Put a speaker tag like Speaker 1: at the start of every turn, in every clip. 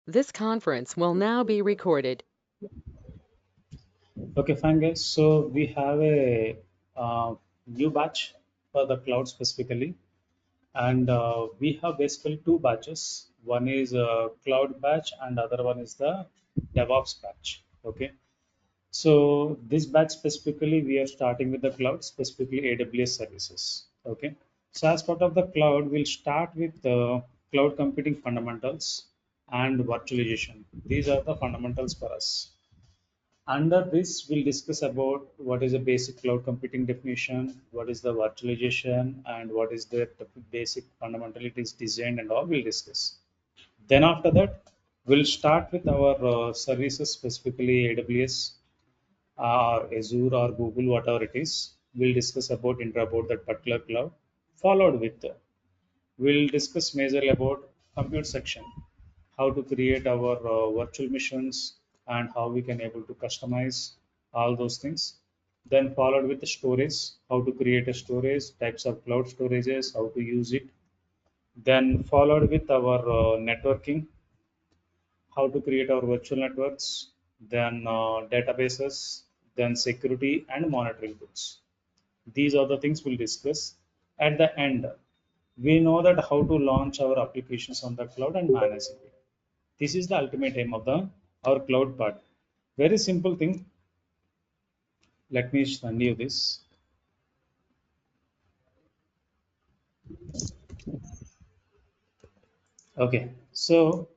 Speaker 1: This conference will now be recorded.
Speaker 2: Okay, fine, guys. So we have a new batch for the cloud specifically, and we have basically two batches. One is a cloud batch, and other one is the DevOps batch. Okay. So this batch specifically, we are starting with the cloud, specifically AWS services. Okay. So as part of the cloud, we'll start with the cloud computing fundamentals and virtualization. These are the fundamentals for us. Under this, we'll discuss about what is a basic cloud computing definition, what is the virtualization, and what is the basic fundamental it is designed and all we'll discuss. Then after that, we'll start with our services, specifically AWS or Azure or Google, whatever it is. We'll discuss about that particular cloud. Followed with we'll discuss majorly about compute section, how to create our virtual machines and how we can able to customize all those things. Then followed with the storage, how to create a storage, types of cloud storages, how to use it. Then followed with our networking, how to create our virtual networks, then databases, then security and monitoring tools. These are the things we'll discuss. At the end, we know that how to launch our applications on the cloud and manage it. This is the ultimate aim of the our cloud part. Very simple thing. Let me send you this. Okay. So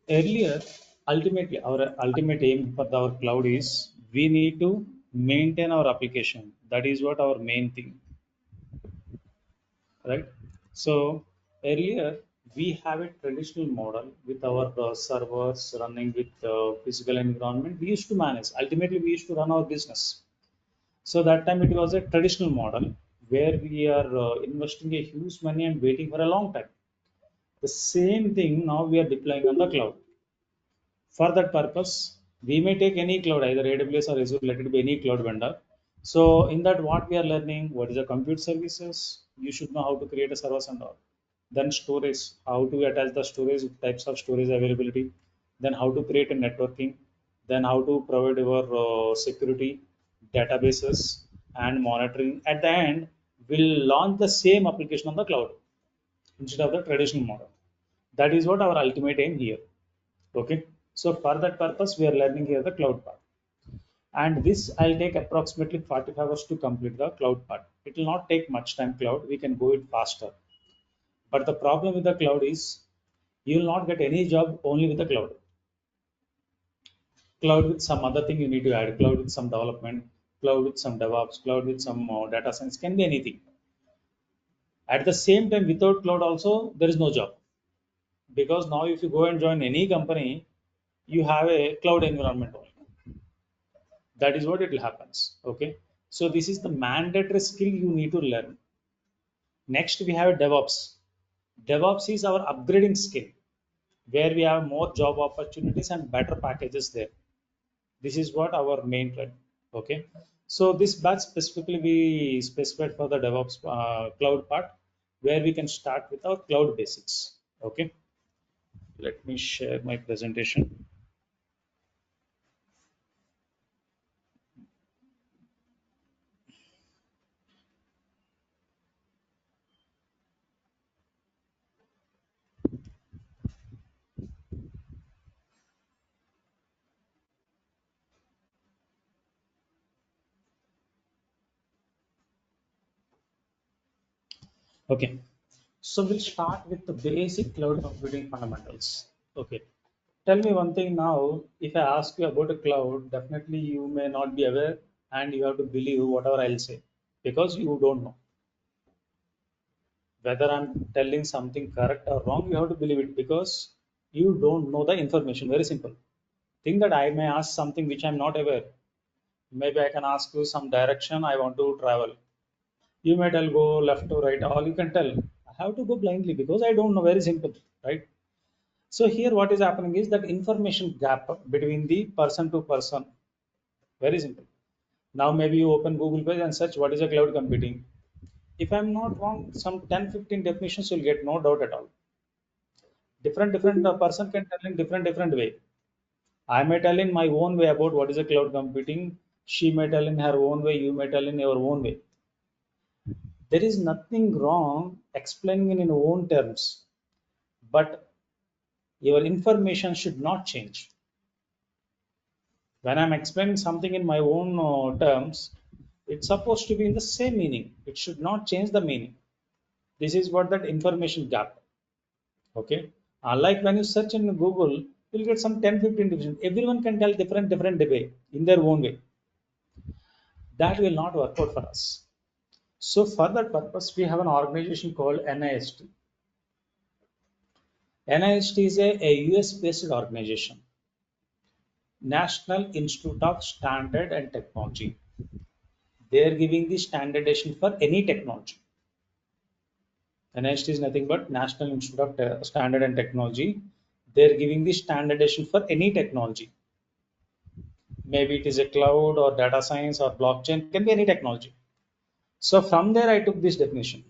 Speaker 2: earlier, ultimately, our ultimate aim for our cloud is we need to maintain our application. That is what our main thing, right? So earlier we have a traditional model with our servers running with physical environment. We used to manage. Ultimately, we used to run our business. So that time it was a traditional model where we are investing a huge money and waiting for a long time. The same thing now we are deploying on the cloud. For that purpose, we may take any cloud, either AWS or Azure, let it be any cloud vendor. So in that, what we are learning, what is the compute services? You should know how to create a service and all. Then storage, how to attach the storage, types of storage availability. Then how to create a networking. Then how to provide your security, databases, and monitoring. At the end, we'll launch the same application on the cloud instead of the traditional model. That is what our ultimate aim here. Okay. So for that purpose, we are learning here the cloud part. And this I'll take approximately 45 hours to complete the cloud part. It will not take much time cloud. We can go it faster. But the problem with the cloud is you will not get any job only with the cloud. Cloud with some other thing you need to add. Cloud with some development. Cloud with some DevOps. Cloud with some data science. Can be anything. At the same time, without cloud also, there is no job. Because now if you go and join any company, you have a cloud environment only. That is what it will happens. Okay, so this is the mandatory skill you need to learn. Next we have DevOps is our upgrading skill where we have more job opportunities and better packages there. This is what our main trend. Okay, so this batch specifically we specified for the DevOps cloud part where we can start with our cloud basics. Okay, let me share my presentation. Okay, so we'll start with the basic cloud computing fundamentals. Okay. Tell me one thing now. If I ask you about a cloud, definitely you may not be aware and you have to believe whatever I'll say because you don't know. Whether I'm telling something correct or wrong, you have to believe it because you don't know the information. Very simple. Think that I may ask something which I'm not aware. Maybe I can ask you some direction I want to travel. You may tell go left to right, all you can tell. I have to go blindly because I don't know. Very simple, right? So here what is happening is that information gap between the person to person. Very simple. Now maybe you open Google page and search what is a cloud computing. If I'm not wrong, some 10, 15 definitions you'll get, no doubt at all. Different person can tell in different way. I may tell in my own way about what is a cloud computing. She may tell in her own way. You may tell in your own way. There is nothing wrong explaining in your own terms, but your information should not change. When I'm explaining something in my own terms, it's supposed to be in the same meaning. It should not change the meaning. This is what that information gap. Okay. Like when you search in Google, you'll get some 10, 15 division. Everyone can tell different way in their own way. That will not work out for us. So for that purpose, we have an organization called NIST. NIST is a US-based organization, National Institute of Standard and Technology. They are giving the standardization for any technology. NIST is nothing but National Institute of Standard and Technology. They are giving the standardization for any technology. Maybe it is a cloud or data science or blockchain, can be any technology. So from there, I took this definition.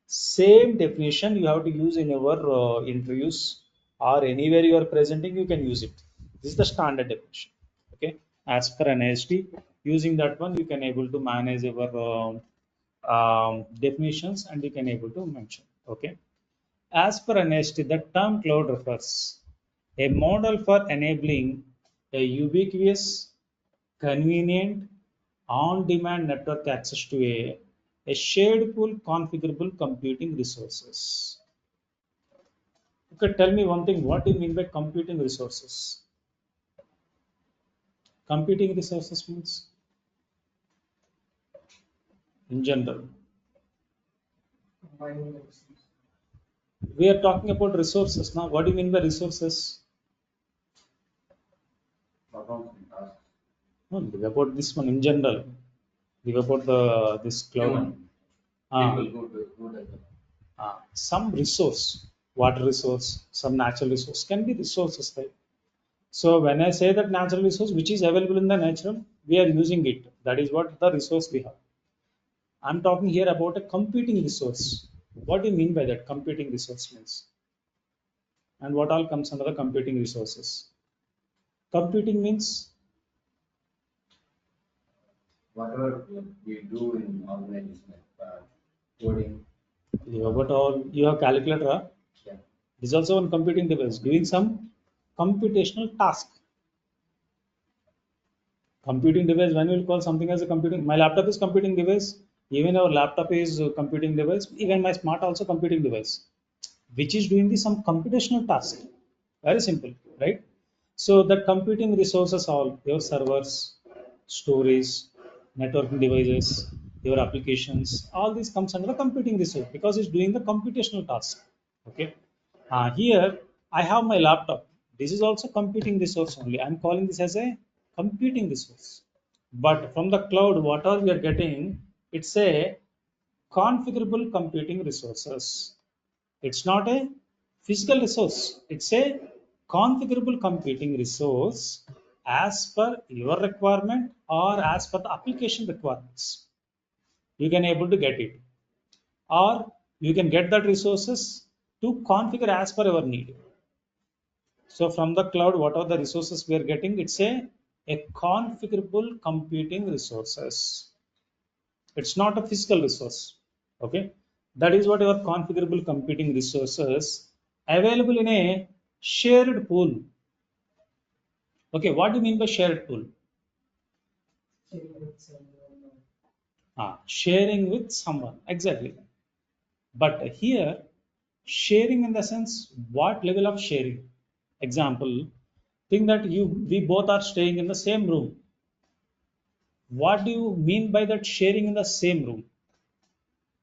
Speaker 2: Same definition you have to use in your interviews or anywhere you are presenting, you can use it. This is the standard definition. Okay, as per an AST, using that one, you can able to manage your definitions and you can able to mention. Okay, as per an AST, the term cloud refers a model for enabling a ubiquitous, convenient, on-demand network access to a shared pool configurable computing resources. Okay, tell me one thing. What do you mean by computing resources? Computing resources means in general. We are talking about resources now. What do you mean by resources? No, leave about this one in general. Leave about the this cloud. Ah, some resource, water resource, some natural resource can be resources, right? So when I say that natural resource which is available in the natural, we are using it. That is what the resource we have. I'm talking here about a computing resource. What do you mean by that? Computing resource means, and what all comes under the computing resources? Computing means
Speaker 3: whatever we do in organization, coding.
Speaker 2: you have got all you have calculator. Huh?
Speaker 3: Yeah.
Speaker 2: This is also one computing device doing some computational task. Computing device, when we will call something as a computing, my laptop is computing device, even our laptop is a computing device, even my smart also computing device, which is doing the some computational task. Very simple, right? So that computing resources all your servers, storage, networking devices, your applications, all this comes under the computing resource because it's doing the computational task. Okay. Here I have my laptop. This is also computing resource only. I'm calling this as a computing resource. But from the cloud, whatever we are getting, it's a configurable computing resources. It's not a physical resource. It's a configurable computing resource as per your requirement or as per the application requirements. You can able to get it, or you can get that resources to configure as per your need. So from the cloud, what are the resources we are getting? It's a configurable computing resources. It's not a physical resource. Okay. That is what your configurable computing resources available in a shared pool. Okay. What do you mean by shared pool? Sharing with someone. Exactly. But here, sharing in the sense, what level of sharing? Example, think that we both are staying in the same room. What do you mean by that sharing in the same room?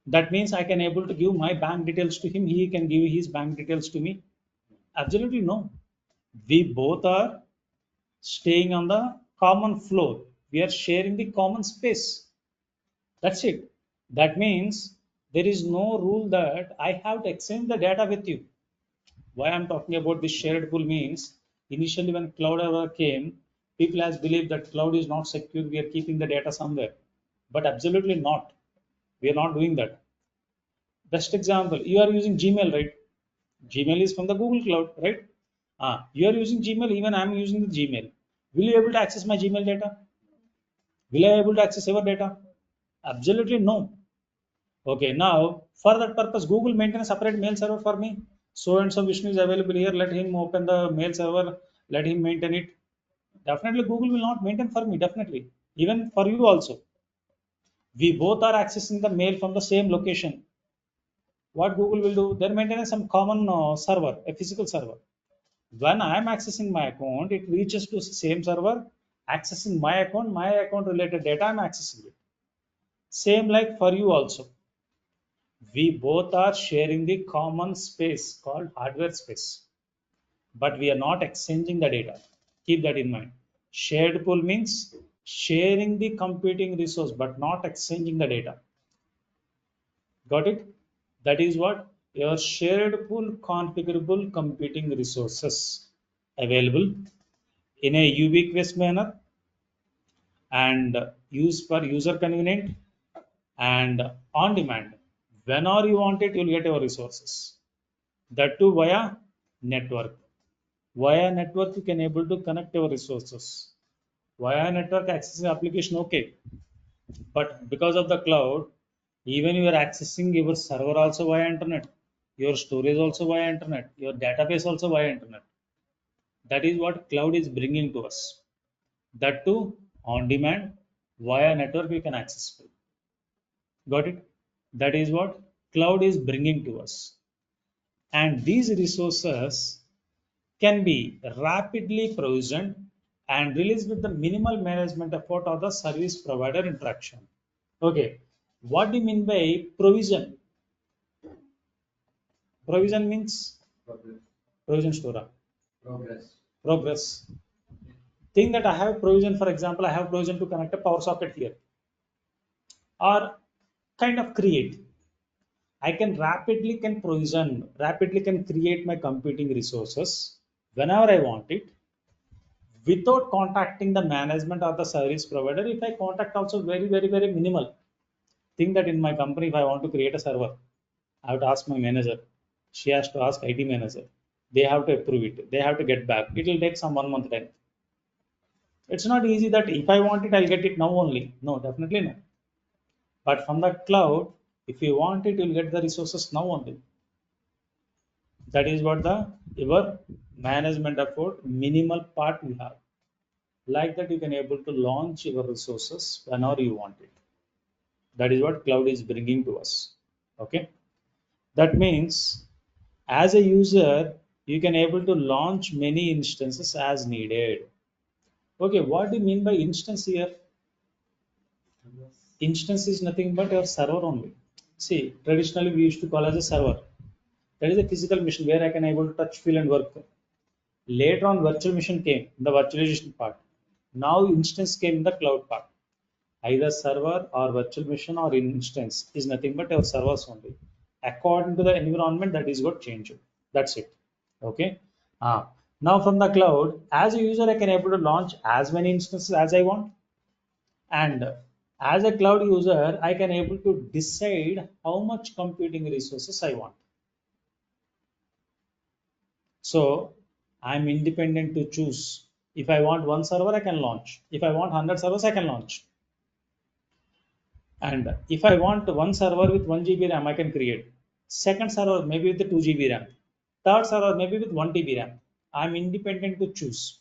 Speaker 2: That means I can able to give my bank details to him, he can give his bank details to me. Absolutely no. We both are staying on the common floor. We are sharing the common space. That's it. That means there is no rule that I have to exchange the data with you. Why I'm talking about this shared pool means initially when cloud ever came, people has believed that cloud is not secure. We are keeping the data somewhere, but absolutely not. We are not doing that. Best example, you are using Gmail, right? Gmail is from the Google Cloud, right? You are using Gmail, even I am using the Gmail. Will you able to access my Gmail data? Will I able to access your data? Absolutely no. Okay, now for that purpose, Google maintain a separate mail server for me. So and so Vishnu is available here. Let him open the mail server. Let him maintain it. Definitely, Google will not maintain for me. Definitely, even for you also. We both are accessing the mail from the same location. What Google will do? They're maintaining some common server, a physical server. When I am accessing my account, it reaches to the same server, accessing my account related data. I'm accessing it. Same like for you also. We both are sharing the common space called hardware space, but we are not exchanging the data. Keep that in mind. Shared pool means sharing the computing resource, but not exchanging the data. Got it? That is what your shared pool configurable computing resources available in a ubiquitous manner and use for user convenient and on demand. Whenever you want it, you'll get your resources. That too via network. Via network, you can able to connect your resources. Via network accessing application, okay. But because of the cloud, even you are accessing your server also via internet, your storage also via internet, your database also via internet. That is what cloud is bringing to us. That too on demand via network we can access it. Got it? That is what cloud is bringing to us. And these resources can be rapidly provisioned and released with the minimal management effort of the service provider interaction. Okay, what do you mean by provision? Provision means
Speaker 3: Progress.
Speaker 2: provision store.
Speaker 3: Progress.
Speaker 2: Progress. Think that I have provision, for example, I have provision to connect a power socket here or kind of create. I can rapidly can create my computing resources whenever I want it without contacting the management or the service provider. If I contact also very minimal. Think that in my company, if I want to create a server, I have to ask my manager. She has to ask IT manager. They have to approve it. They have to get back. It will take some 1 month time. It's not easy that if I want it, I'll get it now only. No, definitely no. But from the cloud, if you want it, you'll get the resources now only. That is what the your management effort minimal part we have. Like that, you can able to launch your resources whenever you want it. That is what cloud is bringing to us. Okay. That means as a user, you can able to launch many instances as needed. Okay, what do you mean by instance here? Instance is nothing but your server only. See, traditionally we used to call as a server. That is a physical machine where I can able to touch, feel, and work. Later on, virtual machine came, the virtualization part. Now instance came in the cloud part. Either server or virtual machine or instance is nothing but your servers only. According to the environment, that is what changed. That's it. Okay. Now from the cloud, as a user, I can able to launch as many instances as I want, and as a cloud user, I can able to decide how much computing resources I want. So I'm independent to choose. If I want one server, I can launch. If I want 100 servers, I can launch. And if I want one server with 1 GB RAM, I can create. Second server maybe with the 2 GB RAM. Third server maybe with 1 TB RAM. I'm independent to choose.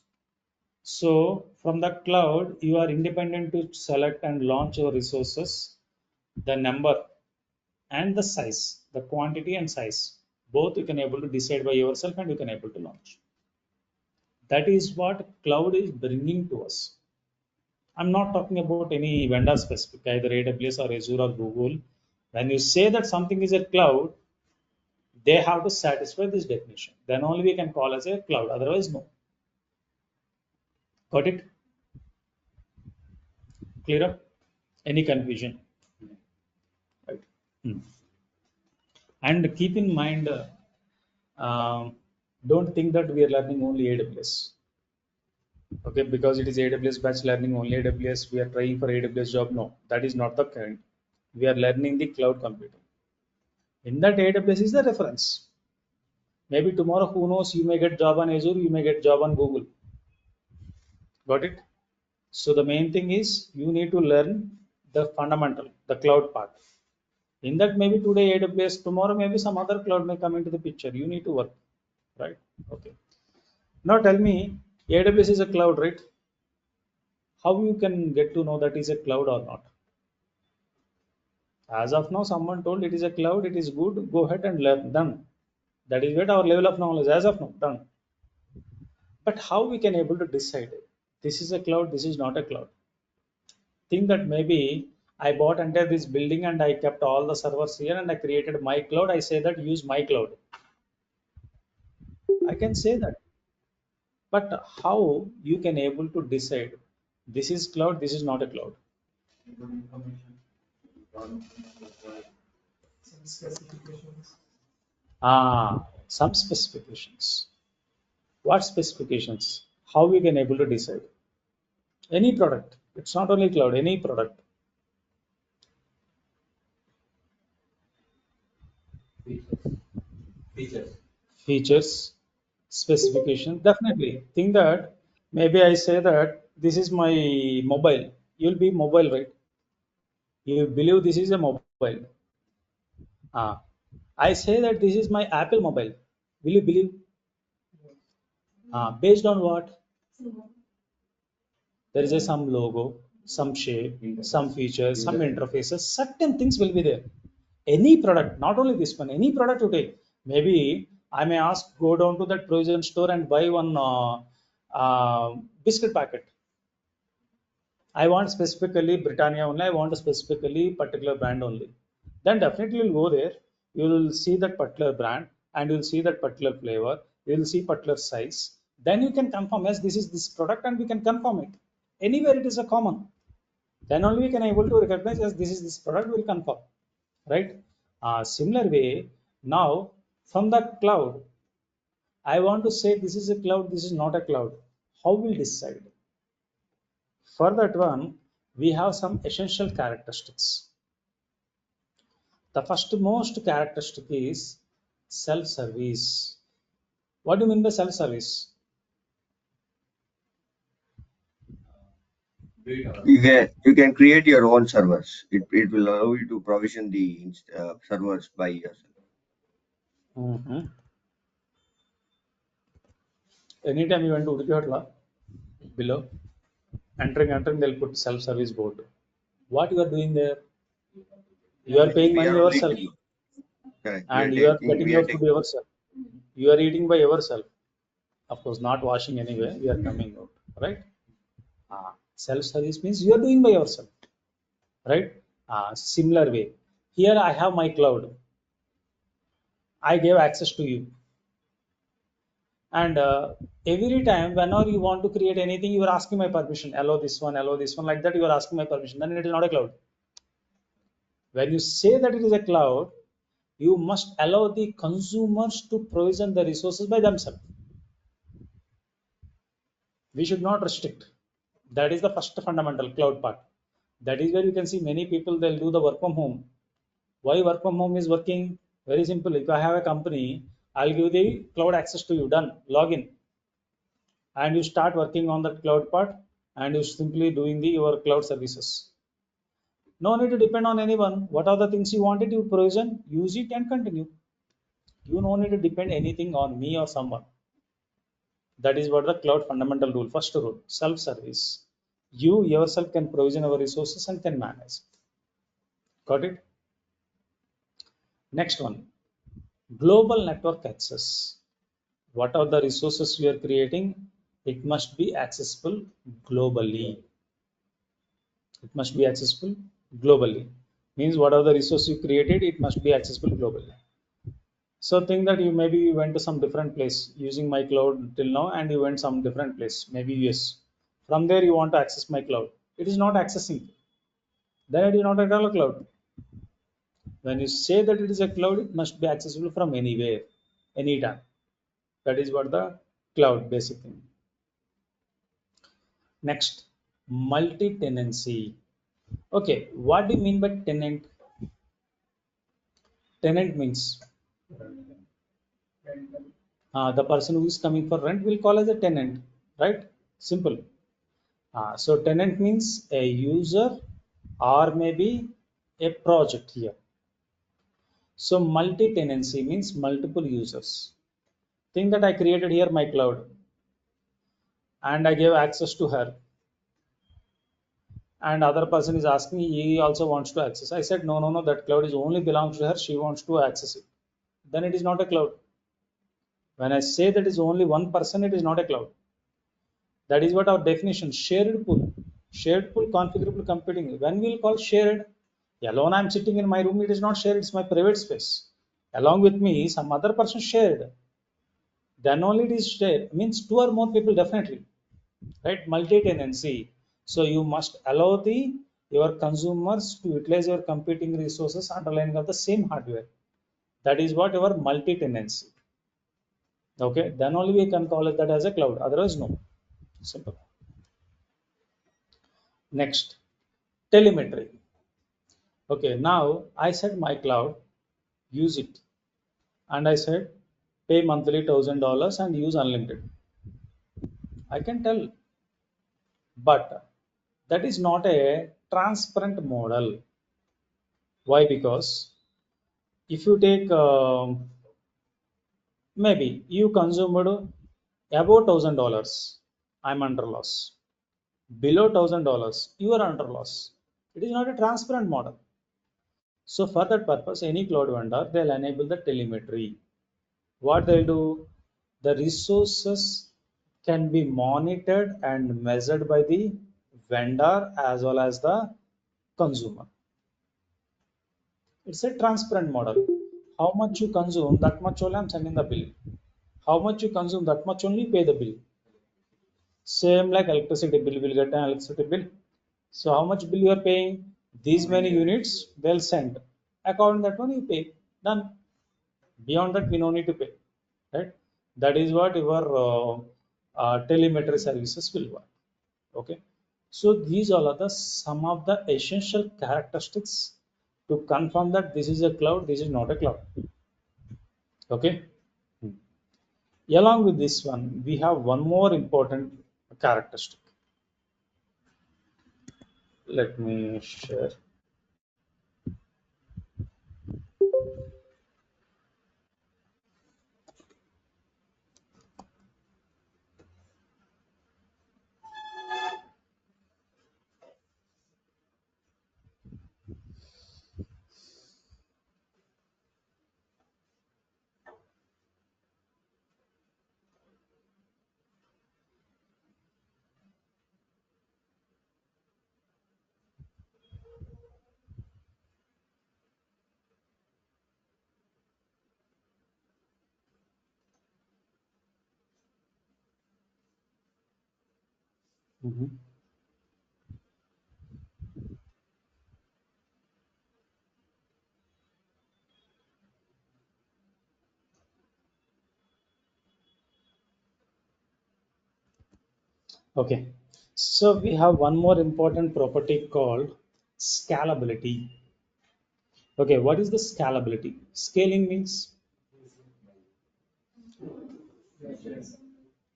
Speaker 2: So from the cloud, you are independent to select and launch your resources, the number and the size, the quantity and size. Both you can able to decide by yourself and you can able to launch. That is what cloud is bringing to us. I'm not talking about any vendor specific, either AWS or Azure or Google. When you say that something is a cloud, they have to satisfy this definition. Then only we can call as a cloud. Otherwise, no. Got it? Clear up? Any confusion? Right. Hmm. And keep in mind, don't think that we are learning only AWS. Okay, because it is AWS batch learning only AWS, we are trying for AWS job. No, that is not the current. We are learning the cloud computing. In that AWS is the reference. Maybe tomorrow, who knows, you may get job on Azure, you may get job on Google. Got it? So the main thing is you need to learn the fundamental, the cloud part. In that, maybe today AWS, tomorrow maybe some other cloud may come into the picture. You need to work, right? Okay. Now tell me, AWS is a cloud, right? How you can get to know that is a cloud or not? As of now, someone told it is a cloud, it is good, go ahead and learn, done. That is what our level of knowledge as of now, done. But how we can able to decide this is a cloud, this is not a cloud? Think that maybe I bought under this building and I kept all the servers here and I created my cloud. I say that use my cloud. I can say that. But how you can able to decide this is cloud, this is not a cloud?
Speaker 3: Good information.
Speaker 4: Some specifications.
Speaker 2: Some specifications. What specifications? How we can able to decide? Any product. It's not only cloud, any product.
Speaker 3: Features.
Speaker 2: Features, specification. Definitely. Think that maybe I say that this is my mobile. You'll be mobile, right? You believe this is a mobile. Ah, I say that this is my Apple mobile. Will you believe? Based on what? There is a some logo, some shape, some features, some interfaces. Certain things will be there. Any product, not only this one, any product you take. Maybe I may ask, go down to that provision store and buy one biscuit packet. I want specifically Britannia only. I want specifically particular brand only. Then definitely you'll go there. You will see that particular brand and you'll see that particular flavor. You will see particular size. Then you can confirm, yes, this is this product, and we can confirm it. Anywhere it is a common. Then only we can able to recognize, yes, this is this product. We'll confirm, right? Similar way. Now from the cloud, I want to say this is a cloud. This is not a cloud. How will decide? For that one, we have some essential characteristics. The first most characteristic is self-service. What do you mean by self-service?
Speaker 5: You can create your own servers. It will allow you to provision the servers by yourself.
Speaker 2: Anytime you went to Udipatla, below, entering, they'll put self-service board. What you are doing there? You are paying
Speaker 5: We
Speaker 2: money
Speaker 5: are only
Speaker 2: yourself,
Speaker 5: correct.
Speaker 2: and you are getting
Speaker 5: We
Speaker 2: your
Speaker 5: are
Speaker 2: food
Speaker 5: taking
Speaker 2: yourself. You are eating by yourself. Of course, not washing anyway. We are coming out, right? Self-service means you are doing by yourself, right? Similar way. Here I have my cloud. I gave access to you, and every time whenever you want to create anything, you are asking my permission. Allow this one, like that. You are asking my permission. Then it is not a cloud. When you say that it is a cloud, you must allow the consumers to provision the resources by themselves. We should not restrict. That is the first fundamental cloud part. That is where you can see many people, they'll do the work from home. Why work from home is working? Very simple. If I have a company, I'll give the cloud access to you. Done. Login. And you start working on that cloud part, and you simply doing your cloud services. No need to depend on anyone. What are the things you wanted? You provision, use it, and continue. You no need to depend anything on me or someone. That is what the cloud fundamental rule. First rule, self-service. You yourself can provision our resources and can manage. Got it? Next one, global network access. What are the resources we are creating? It must be accessible globally. It must be accessible globally. Means what are the resources you created? It must be accessible globally. So think that you maybe you went to some different place using my cloud till now, and you went some different place, maybe US. From there you want to access my cloud. It is not accessing. Then it is not at all a cloud. When you say that it is a cloud, it must be accessible from anywhere, anytime. That is what the cloud basic thing. Next, multi-tenancy. Okay, what do you mean by tenant? Tenant means
Speaker 4: Rental.
Speaker 2: The person who is coming for rent will call as a tenant, right? Simple. So tenant means a user or maybe a project here. So multi-tenancy means multiple users. Think that I created here my cloud and I gave access to her, and other person is asking, he also wants to access. I said, no, that cloud is only belongs to her. She wants to access it. Then it is not a cloud. When I say that is only one person, it is not a cloud. That is what our definition, shared pool. Shared pool, configurable computing. When we will call shared, alone I'm sitting in my room, it is not shared, it's my private space. Along with me, some other person shared. Then only it is shared. Means two or more people definitely. Right? Multi-tenancy. So you must allow the your consumers to utilize your computing resources underlying of the same hardware. That is what your multi-tenancy. Okay, then only we can call it that as a cloud. Otherwise, no. Simple. Next, telemetry. Okay, now I said my cloud, use it, and I said pay monthly $1,000 and use unlimited. I can tell, but that is not a transparent model. Why? Because if you take maybe you consumed above $1,000, I'm under loss. Below $1,000, you are under loss. It is not a transparent model. So for that purpose, any cloud vendor, they'll enable the telemetry. What they'll do, the resources can be monitored and measured by the vendor as well as the consumer. It's a transparent model. How much you consume, that much only I'm sending the bill. How much you consume, that much only pay the bill. Same like electricity bill, will get an electricity bill. So how much bill you are paying? These many units they'll send. According to that one you pay. Done. Beyond that we no need to pay. Right? That is what your telemetry services will work. Okay. So these all are the some of the essential characteristics to confirm that this is a cloud, this is not a cloud. Okay. Along with this one, we have one more important characteristic. Let me share. Mhm. Okay. So we have one more important property called scalability. Okay, what is the scalability? Scaling means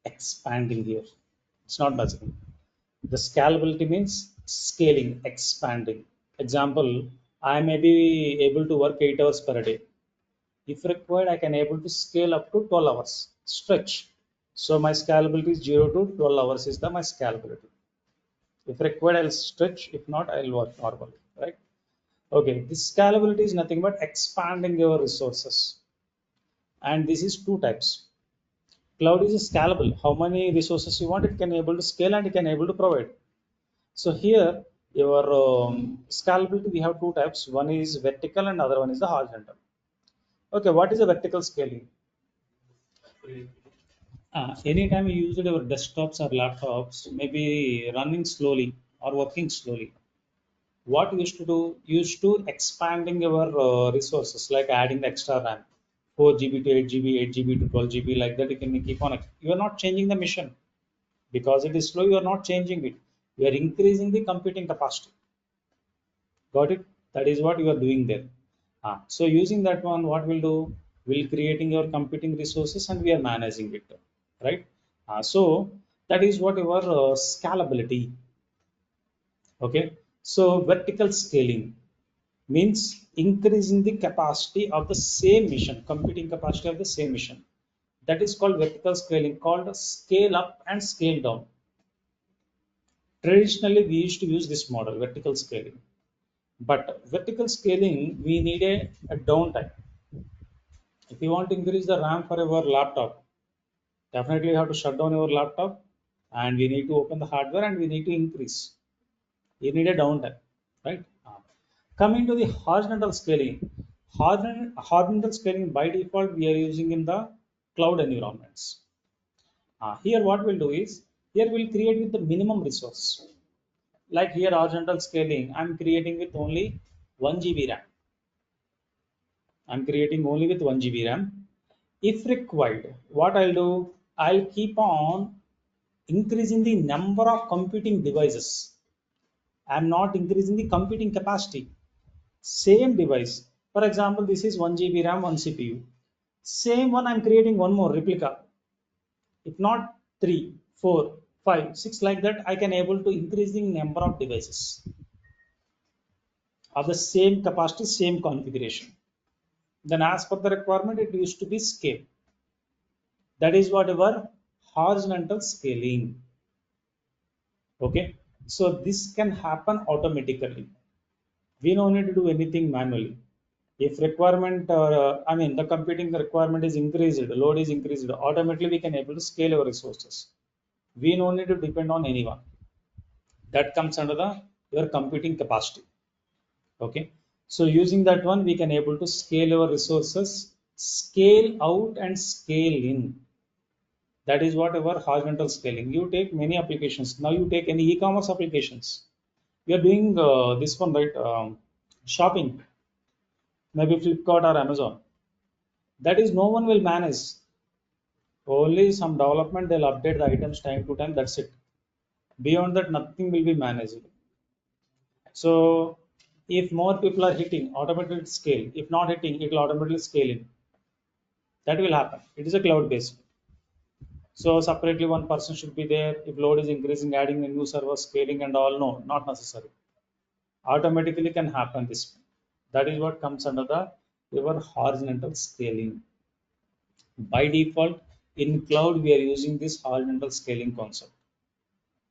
Speaker 2: expanding here. It's not budgeting. The scalability means scaling, expanding. Example, I may be able to work 8 hours per day. If required, I can able to scale up to 12 hours, stretch. So my scalability is 0 to 12 hours is the my scalability. If required, I'll stretch. If not, I'll work normally, right? Okay, this scalability is nothing but expanding your resources. And this is two types. Cloud is scalable. How many resources you want, it can able to scale and it can able to provide. So here, your scalability, we have two types. One is vertical and other one is the horizontal. Okay, what is a vertical scaling? Anytime you use your desktops or laptops, maybe running slowly or working slowly, what you used to do, you used to expanding your resources, like adding the extra RAM, 4 GB to 8 GB, 8 GB to 12 GB, like that you can keep on. You are not changing the mission because it is slow. You are not changing it. You are increasing the computing capacity. Got it? That is what you are doing there. So using that one, what we'll do? We'll creating your computing resources and we are managing it, right? So that is what your scalability. Okay. So vertical scaling means increasing the capacity of the same mission, computing capacity of the same mission. That is called vertical scaling, called scale up and scale down. Traditionally, we used to use this model, vertical scaling. But vertical scaling, we need a downtime. If you want to increase the RAM for your laptop, definitely you have to shut down your laptop and we need to open the hardware and we need to increase. You need a downtime, right? Coming to the horizontal scaling, horizontal scaling by default we are using in the cloud environments. Here what we'll do is, here we'll create with the minimum resource. Like here horizontal scaling, I'm creating with only 1 GB RAM. I'm creating only with 1 GB RAM. If required, what I'll do, I'll keep on increasing the number of computing devices. I'm not increasing the computing capacity. Same device. For example, this is 1 GB RAM, 1 CPU. Same one, I'm creating one more replica. If not 3, 4, 5, 6 like that, I can able to increase the number of devices of the same capacity, same configuration. Then as per the requirement, it used to be scale. That is whatever horizontal scaling. Okay. So this can happen automatically. We don't need to do anything manually. If requirement, I mean, the computing requirement is increased, load is increased, automatically we can able to scale our resources. We don't need to depend on anyone. That comes under the your computing capacity. Okay. So using that one, we can able to scale our resources, scale out and scale in. That is what our horizontal scaling. You take many applications. Now you take any e-commerce applications. We are doing this one, right? Shopping, maybe Flipkart or Amazon. That is no one will manage. Only some development, they'll update the items time to time. That's it. Beyond that, nothing will be managed. So if more people are hitting, automatically scale. If not hitting, it will automatically scale in. That will happen. It is a cloud based. So separately one person should be there. If load is increasing, adding a new server, scaling and all, no, not necessary. Automatically can happen this. That is what comes under the your horizontal scaling. By default, in cloud, we are using this horizontal scaling concept.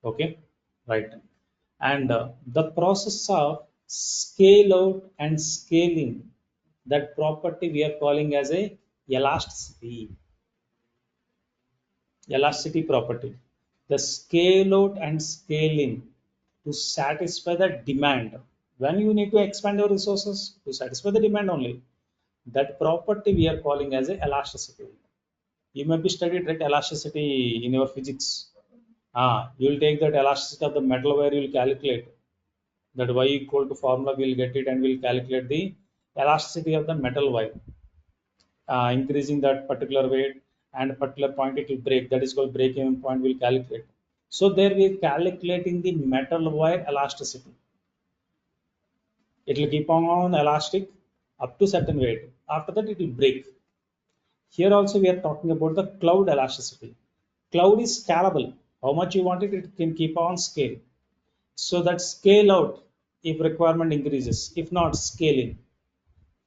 Speaker 2: Okay, right. And the process of scale out and scaling, that property we are calling as a elasticity property. The scale out and scaling to satisfy the demand. When you need to expand your resources to satisfy the demand only, that property we are calling as a elasticity. You may be studied right elasticity in your physics. You will take that elasticity of the metal wire, you will calculate that y equal to formula, we will get it and we will calculate the elasticity of the metal wire. Increasing that particular weight and a particular point it will break. That is called break-even point, we will calculate. So there we are calculating the metal wire elasticity. It will keep on elastic up to certain weight. After that it will break. Here also we are talking about the cloud elasticity. Cloud is scalable. How much you want it, it can keep on scale. So that scale out if requirement increases, if not scale in.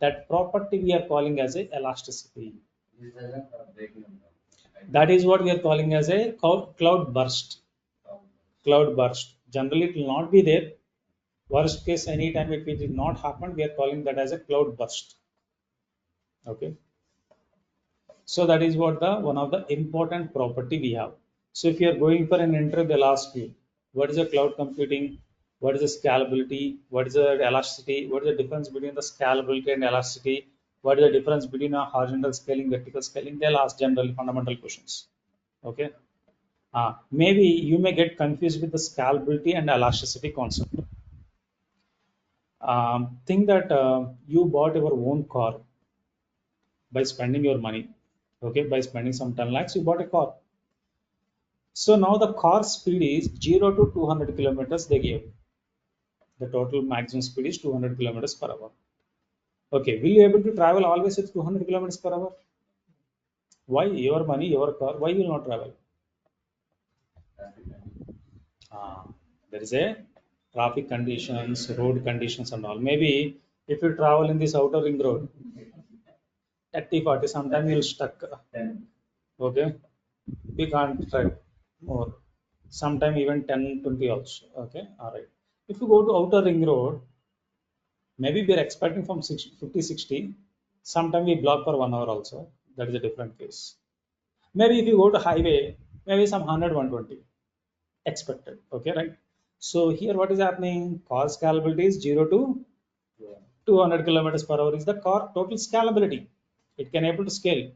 Speaker 2: That property we are calling as a elasticity.
Speaker 3: This doesn't break number.
Speaker 2: That is what we are calling as a cloud burst. Cloud burst. Generally, it will not be there. Worst case, anytime if it did not happen, we are calling that as a cloud burst. Okay. So that is what the one of the important property we have. So if you are going for an interview, they'll ask you, what is the cloud computing? What is the scalability? What is the elasticity? What is the difference between the scalability and elasticity? What is the difference between a horizontal scaling, vertical scaling? They'll ask general fundamental questions. Okay. Maybe you may get confused with the scalability and elasticity concept. Think that you bought your own car by spending your money. Okay, by spending some 10 lakhs, you bought a car. So now the car speed is 0 to 200 kilometers they gave. The total maximum speed is 200 kilometers per hour. Okay, will you able to travel always with 200 kilometers per hour? Why? Your money, your car, why will not travel? There is a traffic conditions, road conditions and all. Maybe if you travel in this outer ring road, 30, 40, sometimes you'll stuck. Okay, we can't drive more. Sometime even 10, 20 also. Okay, all right. If you go to outer ring road, maybe we are expecting from 60, 50, 60. Sometime we block for 1 hour also. That is a different case. Maybe if you go to highway, maybe some 100, 120 expected. Okay, right? So here what is happening? Car scalability is 0 to 200 kilometers per hour is the car total scalability. It can able to scale,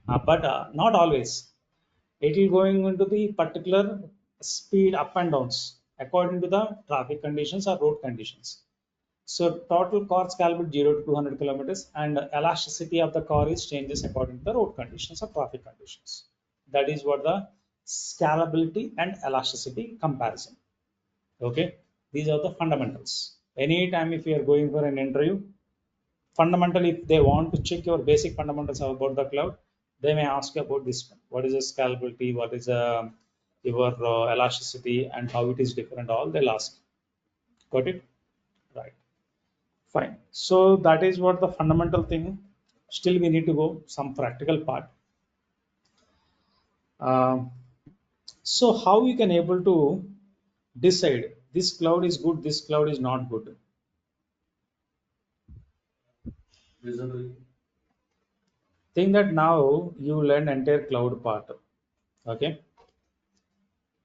Speaker 2: but not always. It will going into the particular speed up and downs according to the traffic conditions or road conditions. So total car scalability 0 to 200 kilometers and elasticity of the car is changes according to the road conditions or traffic conditions. That is what the scalability and elasticity comparison. Okay, these are the fundamentals. Anytime if you are going for an interview, fundamentally if they want to check your basic fundamentals about the cloud, they may ask you about this one. What is the scalability? What is your elasticity and how it is different? All they'll ask. Got it? Right. Fine. So that is what the fundamental thing. Still, we need to go some practical part. Um, so how you can able to decide this cloud is good, this cloud is not good?
Speaker 3: Usability.
Speaker 2: Think that now you learn entire cloud part. Okay,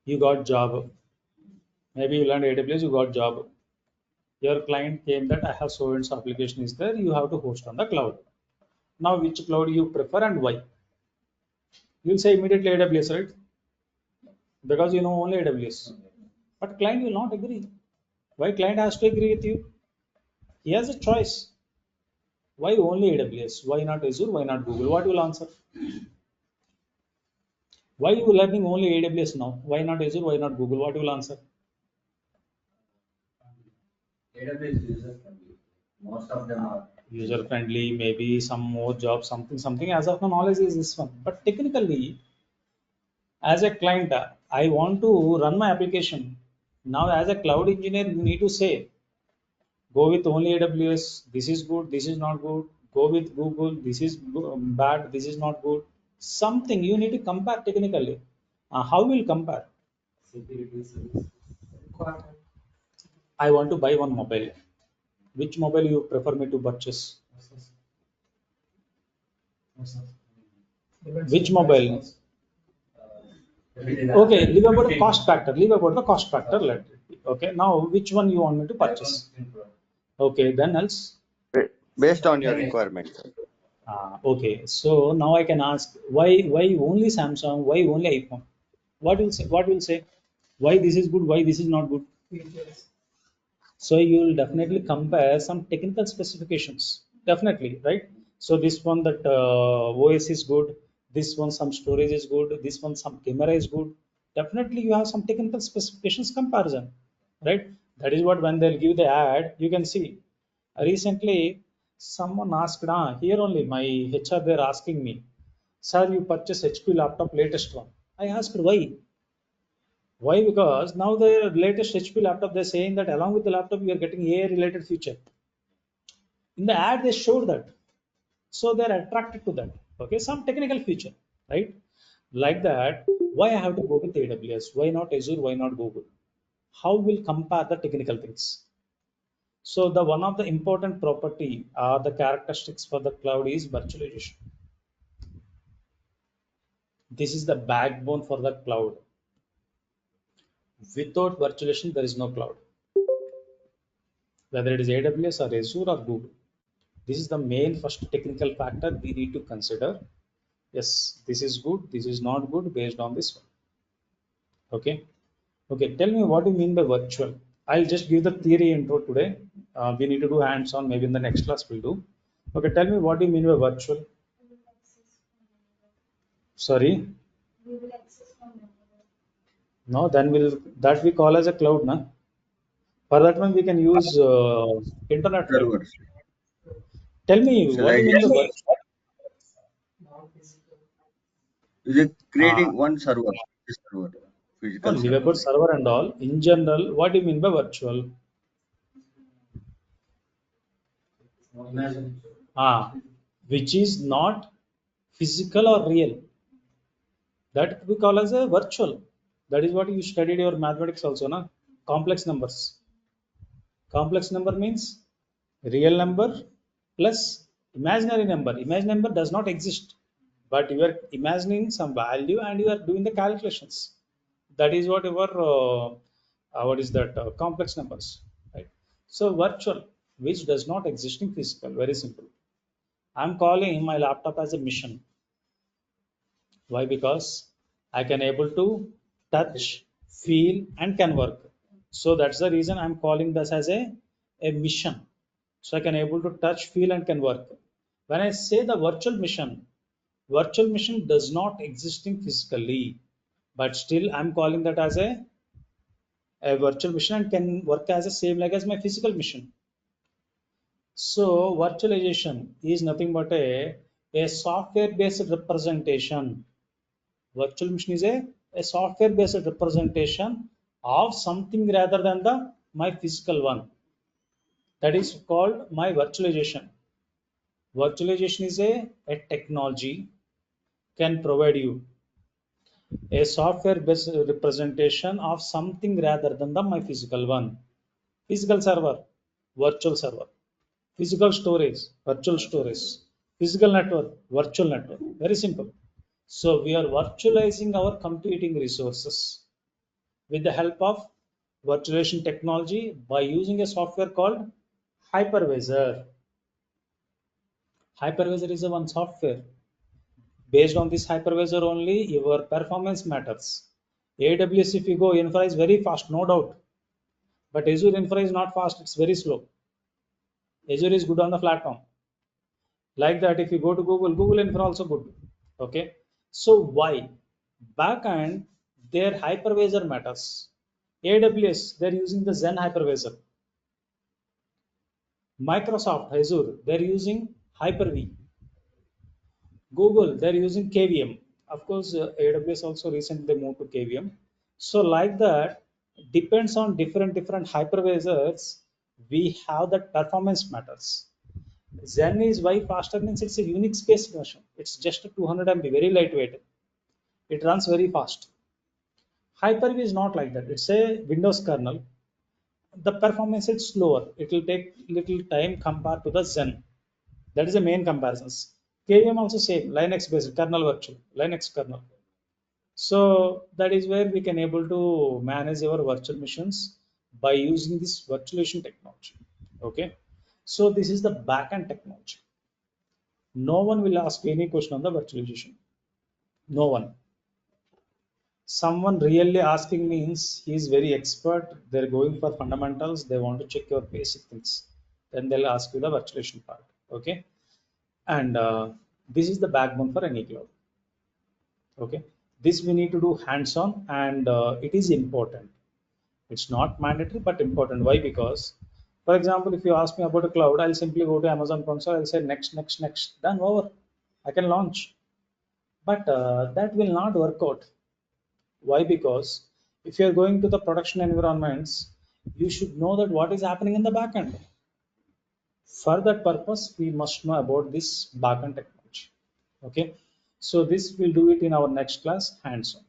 Speaker 2: you got job. Maybe you learned AWS, you got job. Your client came that I have so and so application is there, you have to host on the cloud. Now which cloud you prefer and why? You'll say immediately AWS, right? Because you know only AWS. But client will not agree. Why client has to agree with you? He has a choice. Why only AWS? Why not Azure? Why not Google? What will answer? Why you learning only AWS now? Why not Azure? Why not Google? What will answer?
Speaker 3: AWS user friendly. Most of them are.
Speaker 2: User friendly, maybe some more job, something. As of now, knowledge is this one. But technically, as a client, I want to run my application. Now, as a cloud engineer, you need to say, go with only AWS. This is good. This is not good. Go with Google. This is bad. This is not good. Something you need to compare technically. How will compare?
Speaker 3: Security service.
Speaker 4: Requirement.
Speaker 2: I want to buy one mobile. Which mobile you prefer me to purchase?
Speaker 4: Depends
Speaker 2: Which
Speaker 4: on
Speaker 2: mobile?
Speaker 4: price.
Speaker 2: Okay, leave about the cost factor. Leave about the cost factor. Let it be. Okay, now which one you want me to purchase? Okay, then else.
Speaker 5: Based on your requirement, sir.
Speaker 2: Okay, so now I can ask why only Samsung? Why only iPhone? What will say? What will say? Why this is good? Why this is not good?
Speaker 4: Features.
Speaker 2: So you will definitely compare some technical specifications. Definitely, right? So this one that OS is good. This one some storage is good. This one some camera is good. Definitely you have some technical specifications comparison, right? That is what when they'll give the ad, you can see. Recently, someone asked, here only my HR they're asking me, sir, you purchase HP laptop latest one. I asked why? Why? Because now the latest HP laptop, they're saying that along with the laptop, you are getting AI related feature. In the ad, they showed that. So they're attracted to that. Okay, some technical feature, right? Like that, why I have to go with AWS? Why not Azure? Why not Google? How will compare the technical things? So the one of the important property the characteristics for the cloud is virtualization. This is the backbone for the cloud. Without virtualization, there is no cloud. Whether it is AWS or Azure or Google. This is the main first technical factor we need to consider. Yes, this is good, this is not good based on this one. Okay. Okay, tell me what you mean by virtual. I'll just give the theory intro today. We need to do hands-on, maybe in the next class we'll do. Okay, tell me what do you mean by virtual? Sorry? No, then will that we call as a cloud, na? For that one we can use internet, right?
Speaker 5: Servers.
Speaker 2: Tell me,
Speaker 5: Shall
Speaker 2: what do
Speaker 5: I
Speaker 2: you mean
Speaker 5: just,
Speaker 2: by virtual?
Speaker 4: Non-physical.
Speaker 5: is it
Speaker 2: Ah,
Speaker 5: creating one server, this server,
Speaker 2: no,
Speaker 5: physical
Speaker 2: leave
Speaker 5: server?
Speaker 2: about server and all. In general, what do you mean by virtual?
Speaker 3: Imagine.
Speaker 2: Ah, which is not physical or real. That we call as a virtual. That is what you studied your mathematics also, na? Complex numbers. Complex number means real number plus imaginary number. Imaginary number does not exist, but you are imagining some value and you are doing the calculations. That is what is that complex numbers, right? So virtual, which does not exist in physical, very simple. I'm calling my laptop as a mission. Why? Because I can able to touch, feel, and can work. So that's the reason I'm calling this as a mission. So I can able to touch, feel, and can work. When I say the virtual mission does not existing physically, but still I'm calling that as a virtual mission and can work as a same like as my physical mission. So virtualization is nothing but a software based representation. Virtual machine is a software based representation of something rather than the my physical one. That is called my virtualization. Virtualization is a technology can provide you a software based representation of something rather than the my physical one. Physical server, virtual server. Physical storage, virtual storage. Physical network, virtual network. Very simple. So we are virtualizing our computing resources with the help of virtualization technology by using a software called hypervisor. Hypervisor is a one software. Based on this hypervisor only, your performance matters. AWS, if you go, infra is very fast, no doubt. But Azure infra is not fast, it's very slow. Azure is good on the platform. Like that, if you go to Google, Google infra also good. Okay. So why? Backend, their hypervisor matters. AWS, they're using the Zen hypervisor. Microsoft Azure, they're using Hyper-V. Google, they're using KVM. Of course, AWS also recently moved to KVM. So like that, depends on different hypervisors. We have that performance matters. Zen is why faster means it's a Unix based version. It's just a 200 MB, very lightweight. It runs very fast. Hyper-V is not like that. It's a Windows kernel. The performance is slower. It will take little time compared to the Zen. That is the main comparisons. KVM also same, Linux based kernel virtual, Linux kernel. So that is where we can able to manage our virtual machines by using this virtualization technology. Okay. So this is the backend technology. No one will ask any question on the virtualization. No one. Someone really asking means he is very expert. They're going for fundamentals. They want to check your basic things. Then they'll ask you the virtualization part. Okay. And this is the backbone for any cloud. Okay, this we need to do hands-on, and it is important. It's not mandatory but important. Why? Because for example, if you ask me about a cloud, I'll simply go to Amazon console, I'll say next, done, over, I can launch. But that will not work out. Why? Because if you're going to the production environments, you should know that what is happening in the backend. For that purpose, we must know about this backend technology. Okay, so this we'll do it in our next class, hands-on.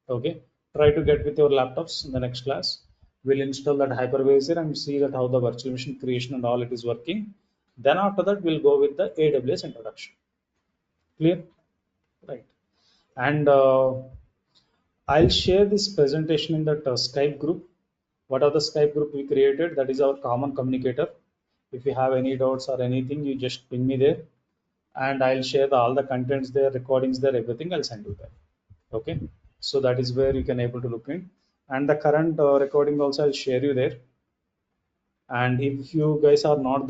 Speaker 2: Okay, try to get with your laptops in the next class. We'll install that hypervisor and see that how the virtual machine creation and all it is working. Then after that, we'll go with the AWS introduction. Clear? Right. And I'll share this presentation in that Skype group. What are the Skype group we created? That is our common communicator. If you have any doubts or anything, you just ping me there, and I'll share all the contents there, recordings there, everything. I'll send you there. Okay. So that is where you can able to look in, and the current recording also I'll share you there. And if you guys are not